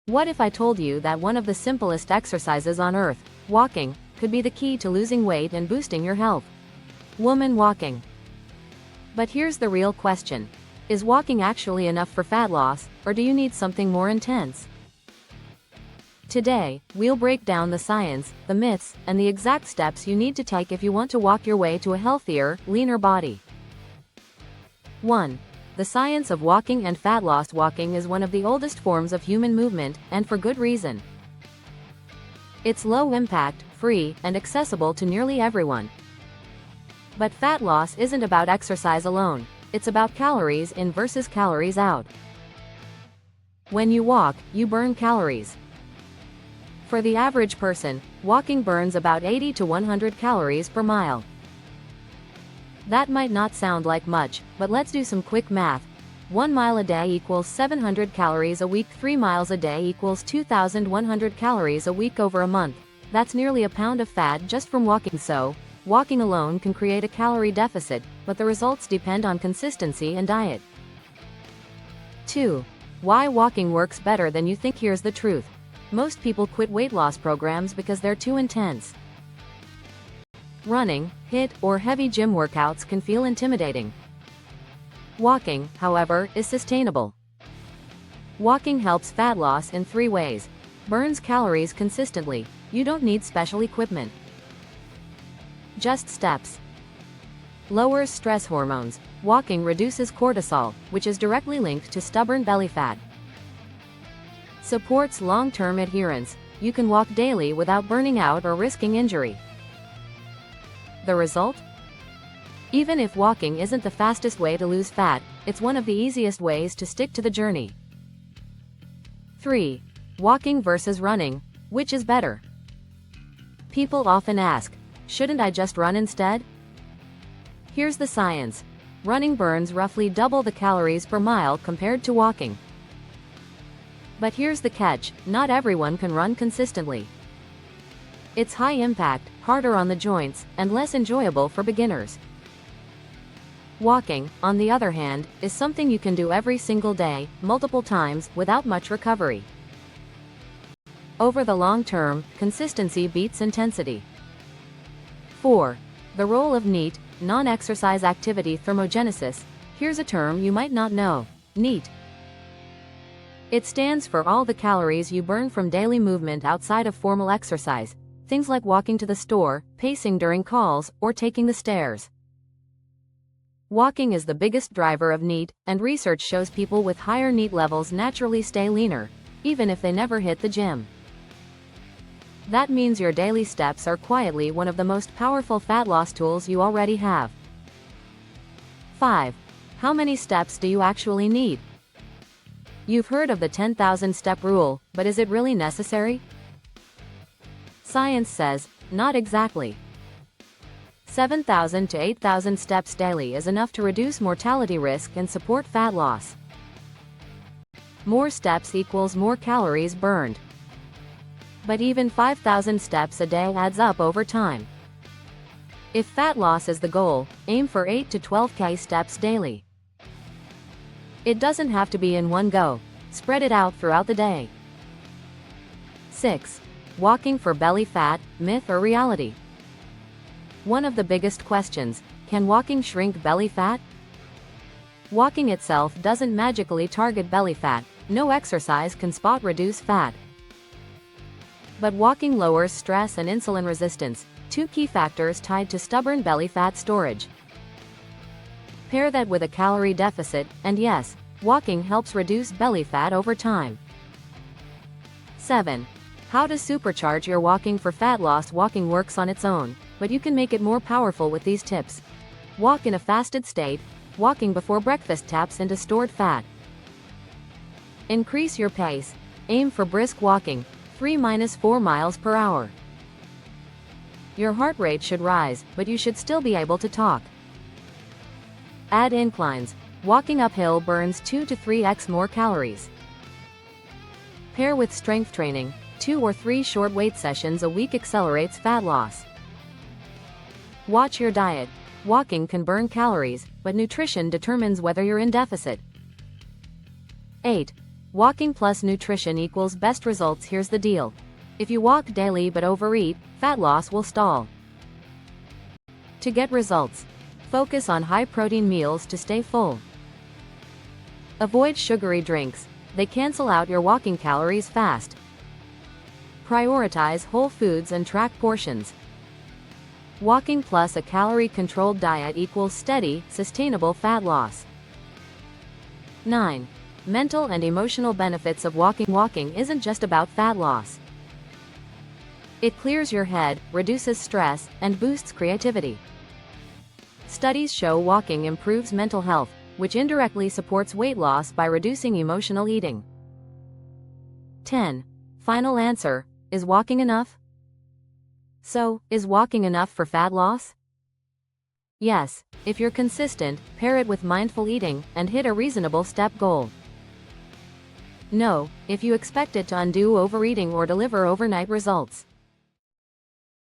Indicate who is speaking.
Speaker 1: What if I told you that one of the simplest exercises on earth, walking, could be the key to losing weight and boosting your health? Woman walking. But here's the real question. Is walking actually enough for fat loss, or do you need something more intense? Today, we'll break down the science, the myths, and the exact steps you need to take if you want to walk your way to a healthier, leaner body. 1. The science of walking and fat loss. Walking is one of the oldest forms of human movement, and for good reason. It's low impact, free, and accessible to nearly everyone. But fat loss isn't about exercise alone, it's about calories in versus calories out. When you walk, you burn calories. For the average person, walking burns about 80 to 100 calories per mile. That might not sound like much, but let's do some quick math. 1 mile a day equals 700 calories a week. 3 miles a day equals 2,100 calories a week over a month. That's nearly a pound of fat just from walking. So, walking alone can create a calorie deficit, but the results depend on consistency and diet. 2. Why walking works better than you think. Here's the truth. Most people quit weight loss programs because they're too intense. Running, HIIT, or heavy gym workouts can feel intimidating. Walking, however, is sustainable. Walking helps fat loss in 3 ways. Burns calories consistently. You don't need special equipment. Just steps. Lowers stress hormones. Walking reduces cortisol, which is directly linked to stubborn belly fat. Supports long-term adherence. You can walk daily without burning out or risking injury. The result? Even if walking isn't the fastest way to lose fat, it's one of the easiest ways to stick to the journey. 3. Walking versus running. Which is better? People often ask, shouldn't I just run instead? Here's the science. Running burns roughly double the calories per mile compared to walking. But here's the catch, not everyone can run consistently. It's high impact, harder on the joints, and less enjoyable for beginners. Walking, on the other hand, is something you can do every single day, multiple times, without much recovery. Over the long term, consistency beats intensity. 4. The role of NEAT, non-exercise activity thermogenesis. Here's a term you might not know. NEAT. It stands for all the calories you burn from daily movement outside of formal exercise. Things like walking to the store, pacing during calls, or taking the stairs. Walking is the biggest driver of NEAT, and research shows people with higher NEAT levels naturally stay leaner, even if they never hit the gym. That means your daily steps are quietly one of the most powerful fat loss tools you already have. 5. How many steps do you actually need? You've heard of the 10,000 step rule, but is it really necessary? Science says, not exactly. 7,000 to 8,000 steps daily is enough to reduce mortality risk and support fat loss. More steps equals more calories burned. But even 5,000 steps a day adds up over time. If fat loss is the goal, aim for 8 to 12K steps daily. It doesn't have to be in one go. Spread it out throughout the day. 6. Walking for belly fat, myth or reality? One of the biggest questions, can walking shrink belly fat? Walking itself doesn't magically target belly fat. No exercise can spot reduce fat. But walking lowers stress and insulin resistance, 2 key factors tied to stubborn belly fat storage. Pair that with a calorie deficit, and yes, walking helps reduce belly fat over time. 7. How to supercharge your walking for fat loss. Walking works on its own, but you can make it more powerful with these tips. Walk in a fasted state. Walking before breakfast taps into stored fat. Increase your pace. Aim for brisk walking, 3-4 miles per hour. Your heart rate should rise, but you should still be able to talk. Add inclines. Walking uphill burns 2 to 3x more calories. Pair with strength training. 2 or 3 short weight sessions a week accelerates fat loss. Watch your diet. Walking can burn calories, but nutrition determines whether you're in deficit. 8. Walking plus nutrition equals best results. Here's the deal. If you walk daily but overeat, fat loss will stall. To get results, focus on high-protein meals to stay full. Avoid sugary drinks, they cancel out your walking calories fast. Prioritize whole foods and track portions. Walking plus a calorie-controlled diet equals steady, sustainable fat loss. 9. Mental and emotional benefits of walking. Walking isn't just about fat loss. It clears your head, reduces stress, and boosts creativity. Studies show walking improves mental health, which indirectly supports weight loss by reducing emotional eating. 10. Final answer, is walking enough? So, is walking enough for fat loss? Yes, if you're consistent, pair it with mindful eating, and hit a reasonable step goal. No, if you expect it to undo overeating or deliver overnight results.